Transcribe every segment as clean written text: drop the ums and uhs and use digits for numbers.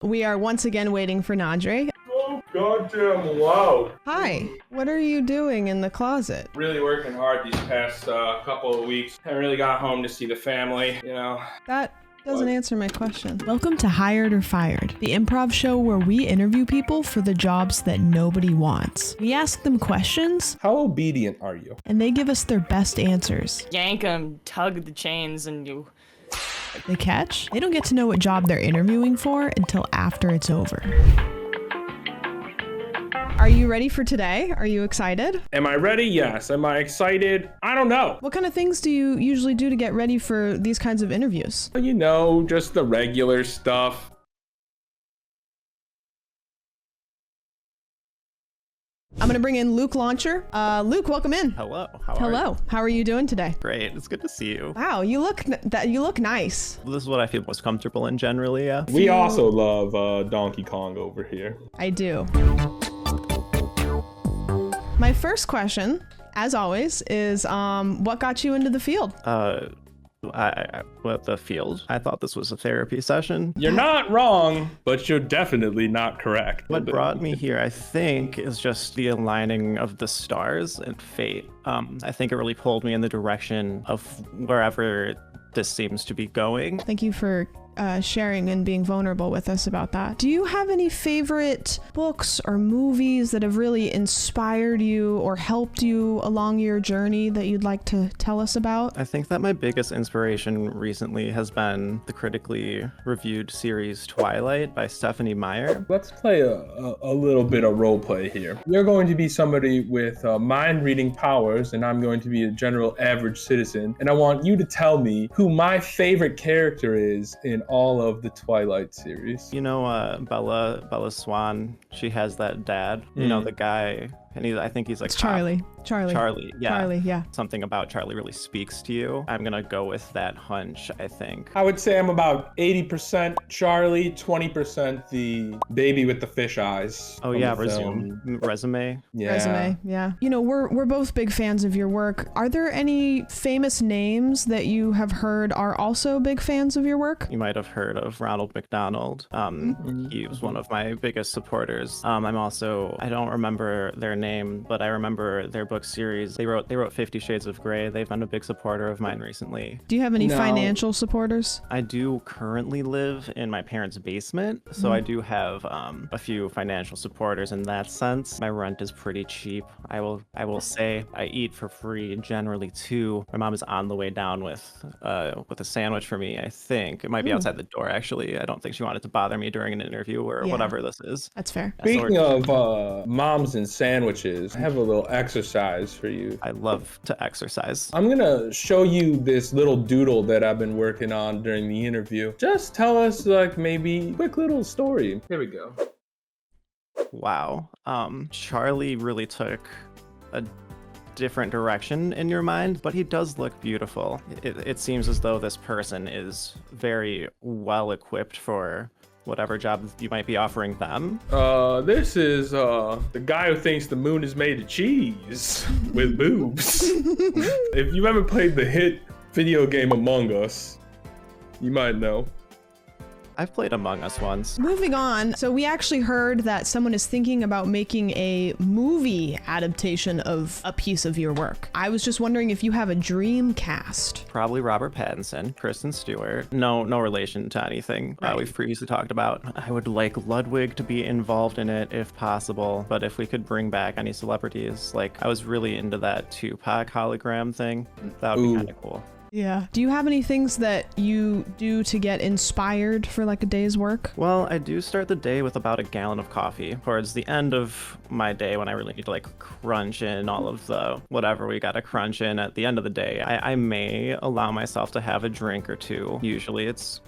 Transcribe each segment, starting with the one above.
We are once again waiting for Nadre. So goddamn loud. Hi, what are you doing in the closet? Really working hard these past couple of weeks. I really got home to see the family, you know. That doesn't answer my question. Welcome to Hired or Fired, the improv show where we interview people for the jobs that nobody wants. We ask them questions. How obedient are you? And they give us their best answers. Yank them, tug the chains, and you... They catch? They don't get to know what job they're interviewing for until after it's over. Are you ready for today? Are you excited? Am I ready? Yes. Am I excited? I don't know. What kind of things do you usually do to get ready for these kinds of interviews? You know, just the regular stuff. I'm gonna bring in Luke Launcher. Luke, welcome in. Hello. Hello. How are you doing today? Great. It's good to see you. Wow, you look nice. This is what I feel most comfortable in generally. Yeah. We also love Donkey Kong over here. I do. My first question, as always, is what got you into the field? The field. I thought this was a therapy session. You're not wrong, but you're definitely not correct. What brought me here, I think, is just the aligning of the stars and fate. I think it really pulled me in the direction of wherever this seems to be going. Thank you for sharing and being vulnerable with us about that. Do you have any favorite books or movies that have really inspired you or helped you along your journey that you'd like to tell us about? I think that my biggest inspiration recently has been the critically reviewed series Twilight by Stephanie Meyer. Let's play a little bit of role play here. You're going to be somebody with mind reading powers, and I'm going to be a general average citizen. And I want you to tell me who my favorite character is in all of the Twilight series. You know, Bella Swan, she has that dad, you know, the guy, and I think he's like It's Charlie. Charlie, yeah. Charlie, yeah. Something about Charlie really speaks to you. I'm gonna go with that hunch, I think. I would say I'm about 80% Charlie, 20% the baby with the fish eyes. Oh yeah, resume. Yeah. Resume, yeah. You know, we're both big fans of your work. Are there any famous names that you have heard are also big fans of your work? You might have heard of Ronald McDonald. He was one of my biggest supporters. I don't remember their name, but I remember their book series. They wrote 50 Shades of Grey. They've been a big supporter of mine recently. Do you have any financial supporters? I do currently live in my parents' basement, so I do have a few financial supporters in that sense. My rent is pretty cheap. I will say I eat for free generally too. My mom is on the way down with a sandwich for me. I think it might be outside the door actually. I don't think she wanted to bother me during an interview or whatever this is. That's fair. Speaking of moms and sandwiches, I have a little exercise for you. I love to exercise. I'm gonna show you this little doodle that I've been working on during the interview. Just tell us like maybe a quick little story. Here we go. Wow. Charlie really took a different direction in your mind, but he does look beautiful. It seems as though this person is very well equipped for whatever job you might be offering them. This is the guy who thinks the moon is made of cheese with boobs. If you ever played the hit video game Among Us, you might know. I've played Among Us once. Moving on, so we actually heard that someone is thinking about making a movie adaptation of a piece of your work. I was just wondering if you have a dream cast. Probably Robert Pattinson, Kristen Stewart. No relation to anything we've previously talked about. I would like Ludwig to be involved in it if possible, but if we could bring back any celebrities, like I was really into that Tupac hologram thing. That would be kind of cool. Yeah. Do you have any things that you do to get inspired for like a day's work? Well, I do start the day with about a gallon of coffee. Towards the end of my day, when I really need to like crunch in all of the whatever we gotta crunch in at the end of the day, I may allow myself to have a drink or two. Usually it's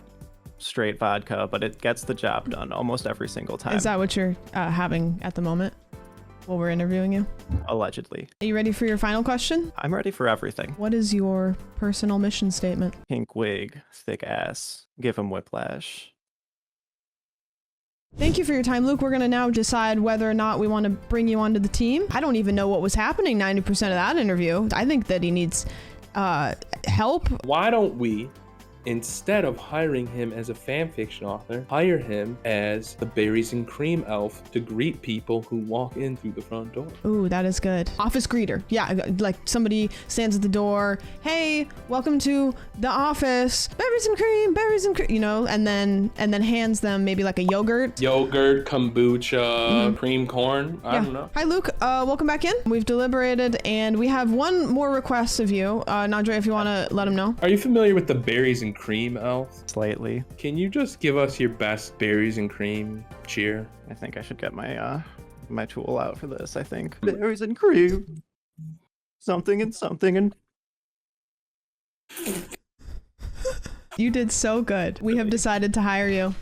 straight vodka, but it gets the job done almost every single time. Is that what you're having at the moment while we're interviewing you? Allegedly. Are you ready for your final question? I'm ready for everything. What is your personal mission statement? Pink wig, thick ass, give him whiplash. Thank you for your time, Luke. We're going to now decide whether or not we want to bring you onto the team. I don't even know what was happening 90% of that interview. I think that he needs help. Why don't we instead of hiring him as a fanfiction author, hire him as the berries and cream elf to greet people who walk in through the front door. Ooh, that is good. Office greeter. Yeah, like somebody stands at the door. Hey, welcome to the office. Berries and cream, you know, and then hands them maybe like a yogurt. Yogurt, kombucha, cream corn. I don't know. Hi, Luke. Welcome back in. We've deliberated and we have one more request of you. Nadre, if you want to let him know. Are you familiar with the berries and cream elf? Slightly. Can you just give us your best berries and cream cheer? I think I should get my my tool out for this. I think berries and cream, something and You did so good. We have decided to hire you.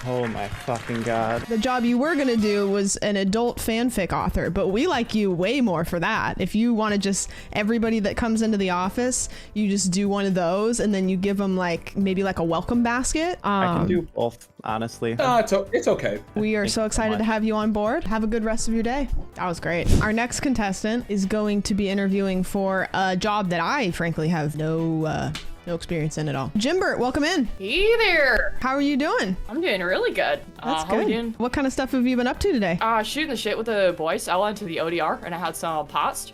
oh my fucking god. The job you were gonna do was an adult fanfic author, but we like you way more for that. If you want to just, everybody that comes into the office, you just do one of those and then you give them like, maybe like a welcome basket. I can do both, honestly. It's okay. We are Thank so you so excited to much. have you on board. Have a good rest of your day. That was great. Our next contestant is going to be interviewing for a job that I frankly have no experience in at all. Jimbert, welcome in. Hey there! How are you doing? I'm doing really good. That's How are good. you doing? What kind of stuff have you been up to today? Shooting the shit with the boys. I went to the ODR and I had some past.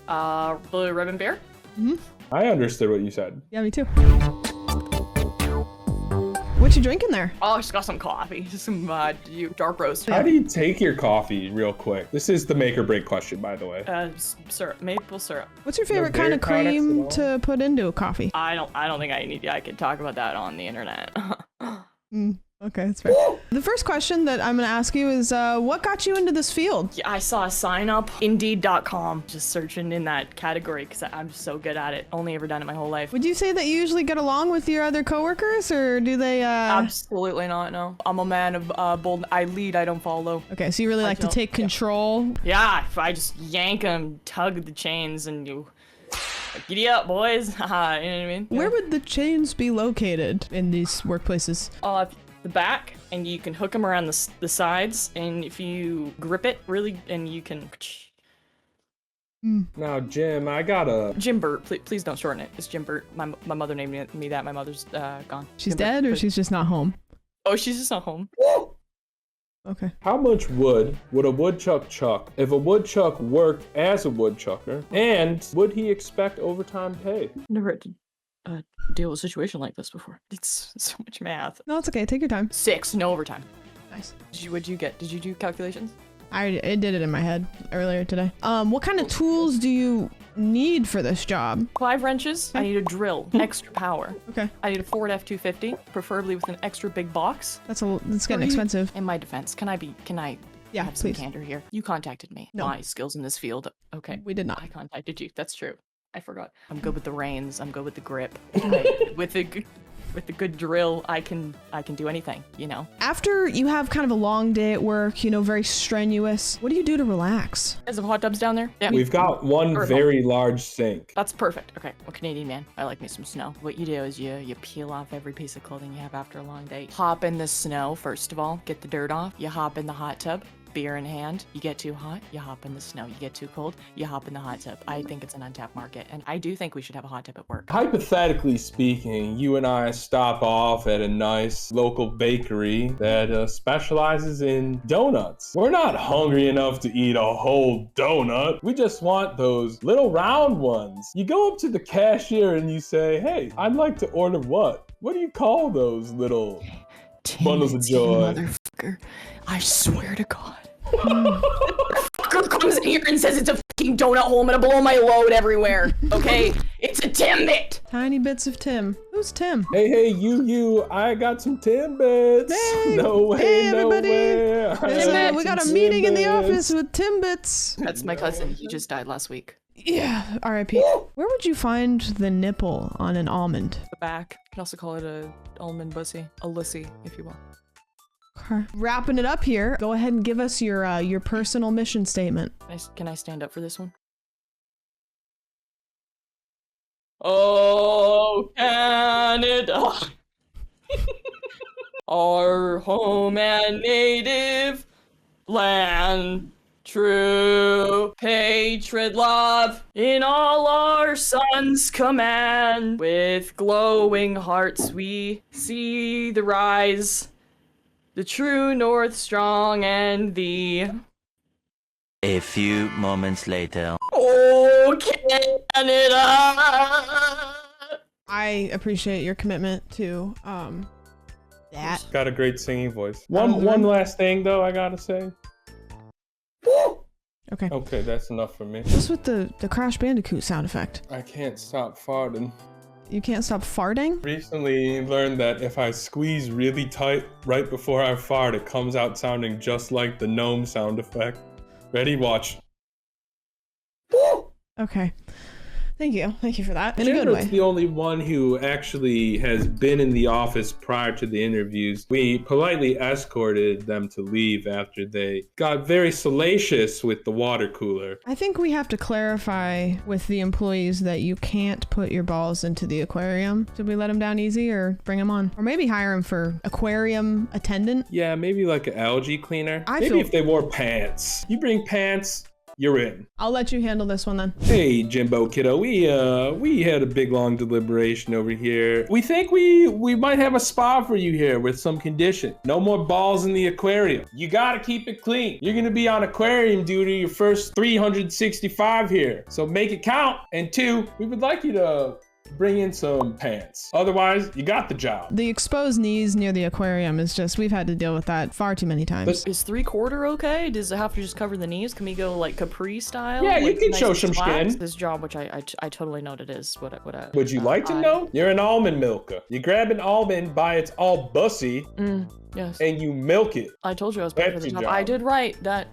Blue ribbon beer. I understood what you said. Yeah, me too. What you drinking there? Oh, I just got some coffee. Just some dark roast. How do you take your coffee real quick? This is the make or break question, by the way. Syrup, maple syrup. What's your favorite kind dairy of products cream at all? to put into a coffee? I don't think I could talk about that on the internet. Okay, that's fair. The first question that I'm going to ask you is, what got you into this field? Yeah, I saw a sign up, Indeed.com, just searching in that category because I'm just so good at it. Only ever done it my whole life. Would you say that you usually get along with your other coworkers, or do they? Absolutely not. No, I'm a man of bold. I lead. I don't follow. Okay, so you really like to don't- take control. Yeah, if I just yank them, tug the chains, and you giddy up, boys. You know what I mean? Where would the chains be located in these workplaces? The back, and you can hook them around the sides, and if you grip it really, and you can. Now, Jim, I gotta... Jimbert, please don't shorten it. It's Jimbert. My mother named me that. My mother's gone. She's Jimbert, dead, or please. she's just not home? Oh, she's just not home. Okay. How much wood would a woodchuck chuck if a woodchuck worked as a woodchucker? And would he expect overtime pay? Never had to deal with a situation like this before. It's so much math. No, it's okay. Take your time. 6, no overtime. Nice. What'd you get? Did you do calculations? I did it in my head earlier today. What kind of tools do you need for this job? 5 wrenches. I need a drill. Extra power. Okay. I need a Ford F-250, preferably with an extra big box. That's getting Are you- expensive. In my defense, can I Yeah, have some please. candor here? You contacted me. No. My skills in this field. Okay. We did not. I contacted you. That's true. I forgot. I'm good with the reins. I'm good with the grip. With the good drill, I can do anything, you know. After you have kind of a long day at work, you know, very strenuous, what do you do to relax? There's some hot tubs down there. Yeah. We've got one Or- very large sink. That's perfect. Okay, I'm a Canadian man. I like me some snow. What you do is you peel off every piece of clothing you have after a long day. Hop in the snow, first of all. Get the dirt off. You hop in the hot tub. Beer in hand. You get too hot, you hop in the snow. You get too cold, you hop in the hot tub. I think it's an untapped market, and I do think we should have a hot tub at work. Hypothetically speaking, you and I stop off at a nice local bakery that specializes in donuts. We're not hungry enough to eat a whole donut. We just want those little round ones. You go up to the cashier and you say, "Hey, I'd like to order what? What do you call those little bundles of joy?" Motherfucker. I swear to God. Motherfucker comes in here and says it's a fucking donut hole. I'm gonna blow my load everywhere. Okay? It's a Timbit. Tiny bits of Tim. Who's Tim? Hey, you, I got some Timbits. Hey, No way, hey, no everybody. way. I got We got a some meeting in the Timbits. office with Timbits. That's my cousin. He just died last week. Yeah, R.I.P. Where would you find the nipple on an almond? The back. You can also call it a almond bussy. A lussy, if you will. Okay. Wrapping it up here, go ahead and give us your personal mission statement. Can I stand up for this one? Oh, Canada, our home and native land. True hatred, love in all our sons' command. With glowing hearts we see the rise, the true north strong and thee. A few moments later. Oh, Canada! I appreciate your commitment to that. Got a great singing voice. don't One know. last thing though, I gotta say. Okay. Okay, that's enough for me. What's with the Crash Bandicoot sound effect? I can't stop farting. You can't stop farting? Recently learned that if I squeeze really tight right before I fart, it comes out sounding just like the gnome sound effect. Ready? Watch. Okay. Thank you. Thank you for that. In a good Jenner's way. the only one who actually has been in the office prior to the interviews. We politely escorted them to leave after they got very salacious with the water cooler. I think we have to clarify with the employees that you can't put your balls into the aquarium. Should we let them down easy or bring them on? Or maybe hire them for aquarium attendant? Yeah, maybe like an algae cleaner. I Maybe feel- if they wore pants. You bring pants, you're in. I'll let you handle this one then. Hey, Jimbo kiddo, we had a big long deliberation over here. We think we might have a spot for you here with some condition. No more balls in the aquarium. You gotta keep it clean. You're gonna be on aquarium duty your first 365 here. So make it count. And 2, we would like you to bring in some pants. Otherwise, you got the job. The exposed knees near the aquarium is just, we've had to deal with that far too many times. Is 3/4 okay? Does it have to just cover the knees? Can we go like Capri style? Yeah, you Like, can nice show and some flat? skin. This job, which I totally know what it is. Would you like to know? You're an almond milker. You grab an almond by its all bussy Yes. and you milk it. I told you I was prepared for the That's your job. I job. did write that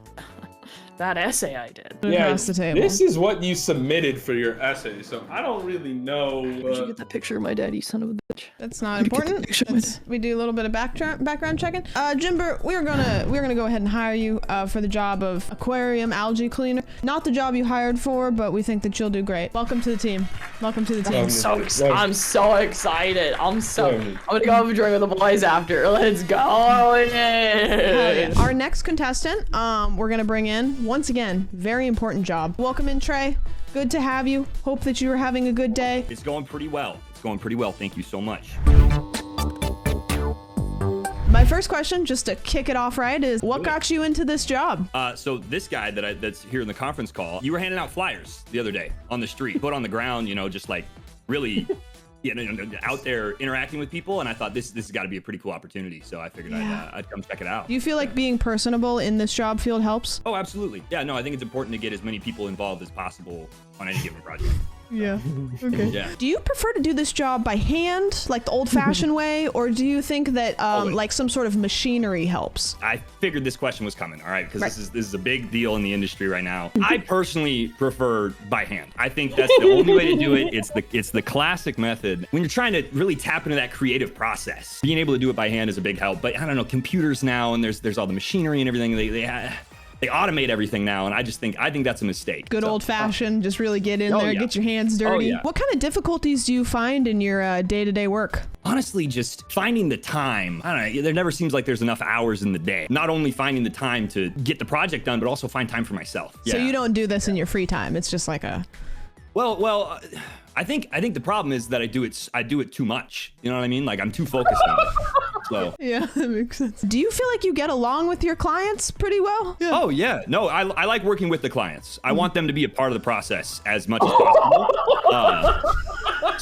that essay I did. Across the table. This is what you submitted for your essay, so I don't really know. Where'd you get that picture of my dad, you son of a bitch? That's not important. We do a little bit of background checking. Jimber, we're gonna go ahead and hire you for the job of aquarium algae cleaner. Not the job you hired for, but we think that you'll do great. Welcome to the team. Welcome to the team. Welcome. I'm so excited. I'm Welcome. gonna go have a drink with the boys after. Let's go. Hell yeah. Our next contestant, we're gonna bring in, once again, very important job. Welcome in, Trey. Good to have you. Hope that you are having a good day. It's going pretty well. It's going pretty well. Thank you so much. My first question, just to kick it off right, is what got you into this job? So this guy that's here in the conference call, you were handing out flyers the other day on the street, put on the ground, just like really, out there interacting with people. And I thought this has got to be a pretty cool opportunity. So I figured I'd come check it out. Do you feel like being personable in this job field helps? Oh, absolutely. Yeah, no, I think it's important to get as many people involved as possible on any given project. Yeah. Okay. Yeah. Do you prefer to do this job by hand, like the old-fashioned way, or do you think that like some sort of machinery helps? I figured this question was coming, all right, because this is a big deal in the industry right now. I personally prefer by hand. I think that's the only way to do it. It's the classic method. When you're trying to really tap into that creative process, being able to do it by hand is a big help. But I don't know, computers now, and there's all the machinery and everything. They automate everything now, and I think that's a mistake. Good old-fashioned, just really get in there, yeah. get your hands dirty. yeah. What kind of difficulties do you find in your day-to-day work? Honestly, just finding the time. I don't know, there never seems like there's enough hours in the day. Not only finding the time to get the project done, but also find time for myself. So Yeah. you don't do this in your free time. It's just like a... Well, I think the problem is that I do it too much. You know what I mean? Like I'm too focused on it. So. Yeah, that makes sense. Do you feel like you get along with your clients pretty well? Yeah. Oh yeah, no, I like working with the clients. I want them to be a part of the process as much as possible.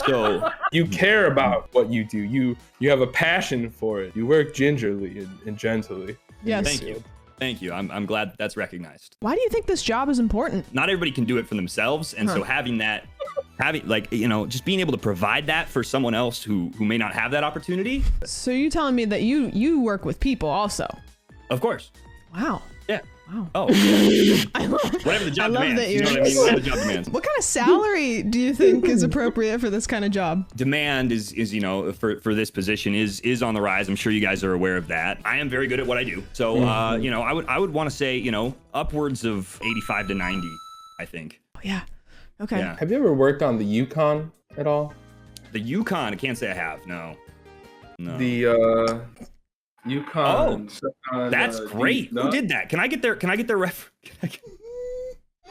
So You care about what you do. You have a passion for it. You work gingerly and gently. Yes. thank you. I'm glad that's recognized. Why do you think this job is important? Not everybody can do it for themselves, and so having just being able to provide that for someone else who may not have that opportunity. So you're telling me that you work with people also? Of course. Wow. Yeah. Wow. Oh. Whatever the job I love demands. that You know what I mean? Whatever the job demands. What kind of salary do you think is appropriate for this kind of job? Demand is for this position is on the rise. I'm sure you guys are aware of that. I am very good at what I do. So I would want to say, upwards of 85 to 90, I think. Oh, yeah. Okay. Yeah. Have you ever worked on the Yukon at all? The Yukon, I can't say I have. No. The UConn. That's great. Who did that? Can I get their ref?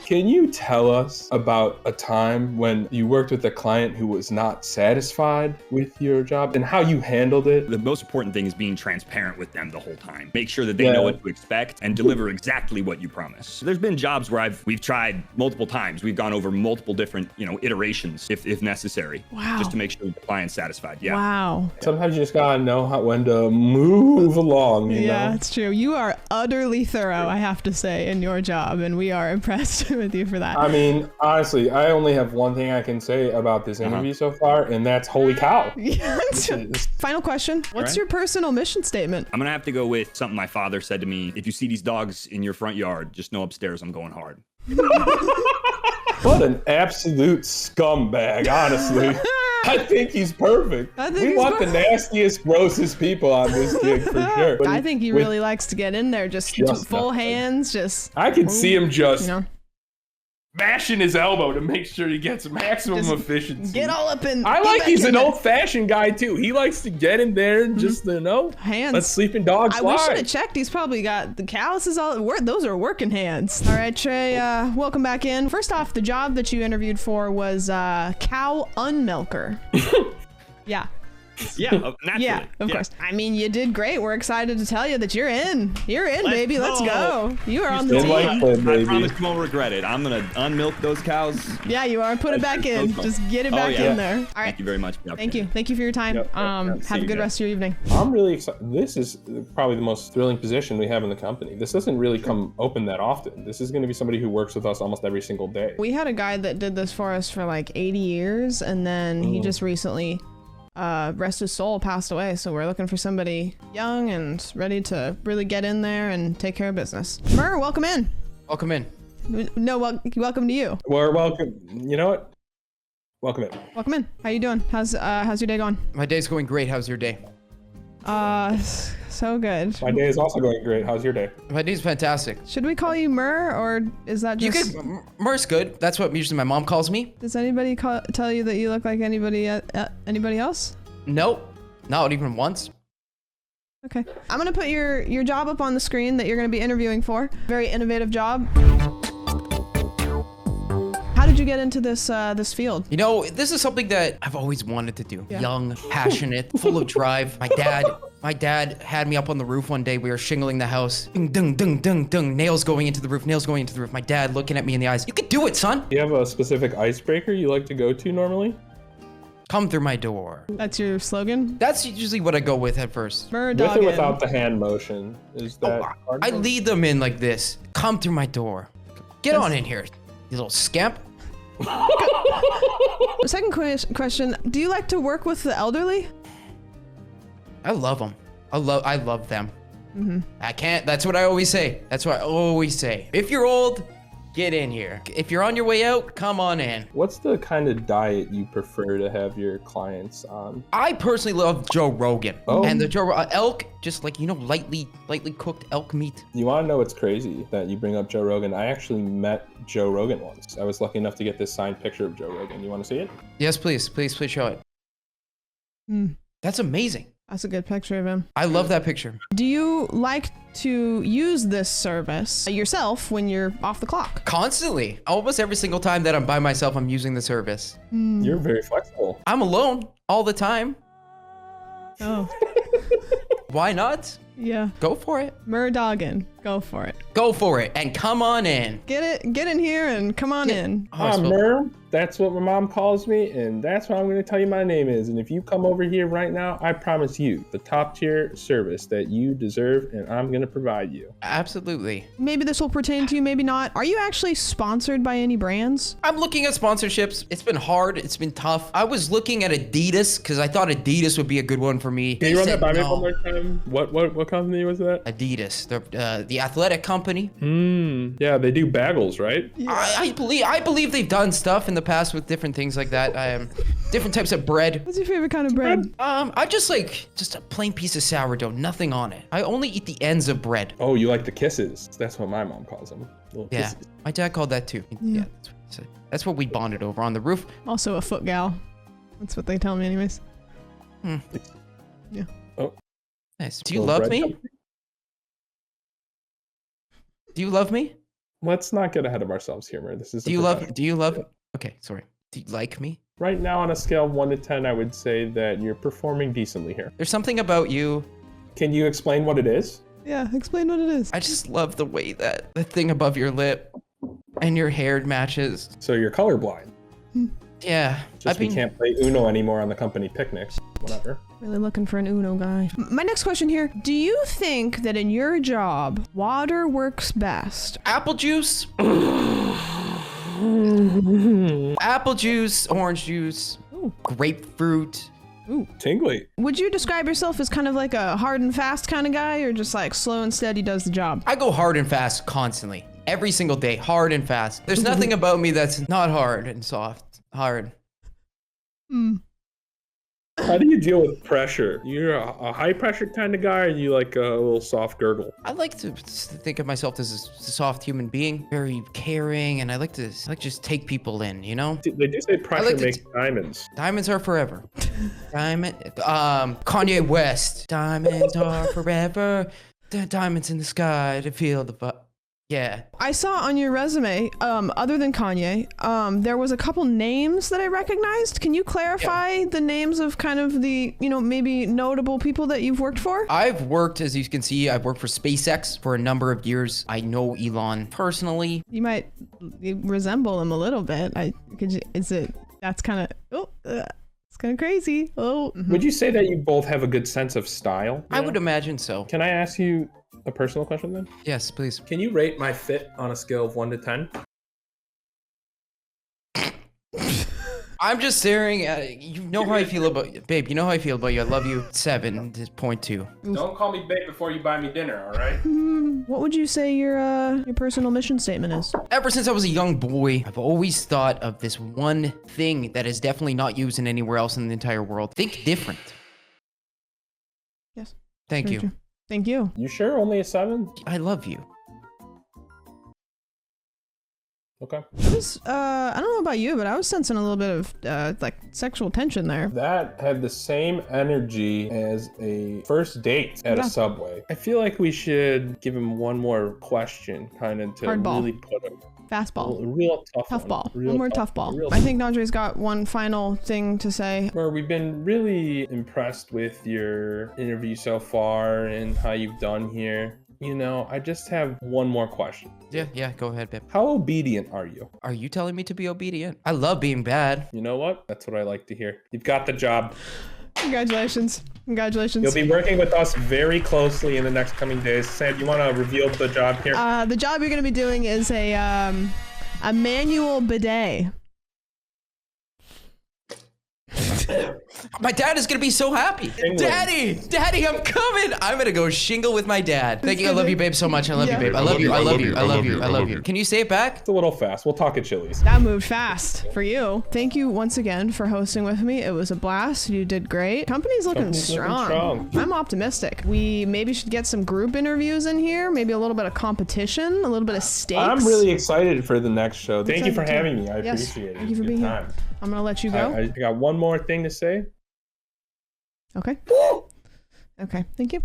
Can you tell us about a time when you worked with a client who was not satisfied with your job and how you handled it? The most important thing is being transparent with them the whole time. Make sure that they know what to expect and deliver exactly what you promise. There's been jobs where we've tried multiple times. We've gone over multiple different, iterations if necessary. Wow. Just to make sure the client's satisfied. Yeah. Wow. Sometimes you just gotta know when to move along. You Yeah, know? it's true. You are utterly thorough, I have to say, in your job, and we are impressed with you for that. I mean, honestly, I only have one thing I can say about this interview so far, and that's holy cow. Yeah. Final question. What's Right. your personal mission statement? I'm going to have to go with something my father said to me. If you see these dogs in your front yard, just know upstairs I'm going hard. What an absolute scumbag, honestly. I think he's perfect. We want the nastiest, grossest people on this gig for sure. But I think he really likes to get in there, just full hands, just... I could see him just... You know, mashing his elbow to make sure he gets maximum Just efficiency. get all up in... I get like back he's in an there. old-fashioned guy too. He likes to get in there and just Hands. let sleeping dogs We fly. should have checked. He's probably got the calluses all. Those are working hands. All right, Trey. Welcome back in. First off, the job that you interviewed for was cow unmilker. Yeah. Yeah, naturally. Yeah, of course. I mean, you did great. We're excited to tell you that you're in. You're in, baby. Let's go. You are on the Good luck, team. baby. I promise you won't regret it. I'm going to unmilk those cows. Yeah, you are. Put it back in. Just get it back in there. All right. Thank you very much. Thank you. Thank you for your time. Yep. Have See a you good guys. rest of your evening. I'm really excited. This is probably the most thrilling position we have in the company. This doesn't really come open that often. This is going to be somebody who works with us almost every single day. We had a guy that did this for us for like 80 years, and then he just recently, rest his soul, passed away. So we're looking for somebody young and ready to really get in there and take care of business. Mur, welcome in. Welcome in. No, welcome to you. We're welcome. You know what? Welcome in. Welcome in. How you doing? How's your day going? My day's going great. How's your day? So good. My day is also going great. How's your day? My day's fantastic. Should we call you Mur, or is that You just... could. Mur's good. That's what usually my mom calls me. Does anybody tell you that you look like anybody else? Nope. Not even once. Okay. I'm gonna put your job up on the screen that you're gonna be interviewing for. Very innovative job. How did you get into this field? You know, this is something that I've always wanted to do. Yeah. Young, passionate, full of drive. My dad had me up on the roof one day. We were shingling the house. Ding, dung, dung, dung, dung. Nails going into the roof. Nails going into the roof. My dad looking at me in the eyes. You can do it, son. Do you have a specific icebreaker you like to go to normally? Come through my door. That's your slogan? That's usually what I go with at first. Mur, With dog or in. without the hand motion? Is that part I of it? lead them in like this. Come through my door. Get on in here, you little scamp. Second question, do you like to work with the elderly? I love them. I love them. I can't. That's what I always say. That's what I always say. If you're old, get in here. If you're on your way out, come on in. What's the kind of diet you prefer to have your clients on? I personally love Joe Rogan. Oh. And the elk, just like, lightly cooked elk meat. You want to know what's crazy that you bring up Joe Rogan? I actually met Joe Rogan once. I was lucky enough to get this signed picture of Joe Rogan. You want to see it? Yes, please show it. That's amazing. That's a good picture of him. I love that picture. Do you like to use this service yourself when you're off the clock? Constantly. Almost every single time that I'm by myself, I'm using the service. You're very flexible. I'm alone all the time. Oh, Why not? yeah. Go for it. Murdoggin, go for it. Go for it and come on in. Get in here and come on in. Hi, Merm. That's what my mom calls me, and that's what I'm going to tell you my name is. And if you come over here right now, I promise you the top tier service that you deserve, and I'm going to provide you. Absolutely. Maybe this will pertain to you, maybe not. Are you actually sponsored by any brands? I'm looking at sponsorships. It's been hard. It's been tough. I was looking at Adidas because I thought Adidas would be a good one for me. Can you run that by me No. one more time? What company was that? Adidas, the athletic company. Yeah, they do bagels, right? I believe they've done stuff in the past with different things like that. Different types of bread. What's your favorite kind of bread? I just like a plain piece of sourdough, nothing on it. I only eat the ends of bread. Oh, you like the kisses. That's what my mom calls them. Little Yeah, kisses. my dad called that too. Yeah, that's what he said. That's what we bonded over on the roof. Also a foot gal. That's what they tell me anyways. Oh. Nice. Do you Little love bread me? company. Do you love me? Let's not get ahead of ourselves here, man. This is. Do you love? Do you love? Okay, sorry. Do you like me? Right now, on a scale of 1 to 10, I would say that you're performing decently here. There's something about you. Can you explain what it is? Yeah, explain what it is. I just love the way that the thing above your lip and your hair matches. So you're colorblind. Yeah. Just we can't play Uno anymore on the company picnics. Whatever. Really looking for an Uno guy. My next question here. Do you think that in your job, water works best? Apple juice. Apple juice, orange juice, grapefruit. Ooh. Tingly. Would you describe yourself as kind of like a hard and fast kind of guy, or just like slow and steady does the job? I go hard and fast constantly. Every single day, hard and fast. There's nothing about me that's not hard and soft. Hard. How do you deal with pressure? You're a high pressure kind of guy, or you like a little soft gurgle? I like to think of myself as a soft human being, very caring, and I like to just take people in, you know? They do say pressure makes diamonds. Diamonds are forever. Kanye West. Diamonds are forever. Diamonds in the sky to feel the yeah. I saw on your resume, other than Kanye, there was a couple names that I recognized. Can you clarify the names of kind of the, maybe notable people that you've worked for? I've worked, as you can see, I've worked for SpaceX for a number of years. I know Elon personally. You might resemble him a little bit. It's kind of crazy. Oh. Would you say that you both have a good sense of style? I would imagine so. Can I ask you a personal question then? Yes, please. Can you rate my fit on a scale of 1 to 10? I'm just staring at you. Know how I feel about you, babe. You know how I feel about you. I love you. 7.2. Don't call me babe before you buy me dinner, all right? What would you say your personal mission statement is? Ever since I was a young boy, I've always thought of this one thing that is definitely not used in anywhere else in the entire world. Think different. Yes. Thank you. True. Thank you. You sure? Only a 7? I love you. Okay. I don't know about you, but I was sensing a little bit of like sexual tension there. That had the same energy as a first date at a Subway. I feel like we should give him one more question, kind of to Hardball. really put him. Fastball. A real Tough ball. Real One more tough ball. I think Najre's got one final thing to say. We've been really impressed with your interview so far and how you've done here. I just have one more question. Yeah, go ahead, babe. How obedient are you? Are you telling me to be obedient? I love being bad. You know what? That's what I like to hear. You've got the job. Congratulations. You'll be working with us very closely in the next coming days. Sam, you want to reveal the job here? The job you're going to be doing is a manual bidet. My dad is gonna be so happy. Daddy, I'm coming. I'm gonna go shingle with my dad. Thank you. I love you, babe, so much. I love you, babe. I love you. Can you say it back? It's a little fast. We'll talk at Chili's. That moved fast for you. Thank you once again for hosting with me. It was a blast. You did great. Company's looking strong. I'm optimistic. We maybe should get some group interviews in here. Maybe a little bit of competition, a little bit of stakes. I'm really excited for the next show. Thank you for having me. I appreciate it. Thank you for being here. I'm gonna let you go. I got one more thing to say. Okay. Okay. Thank you.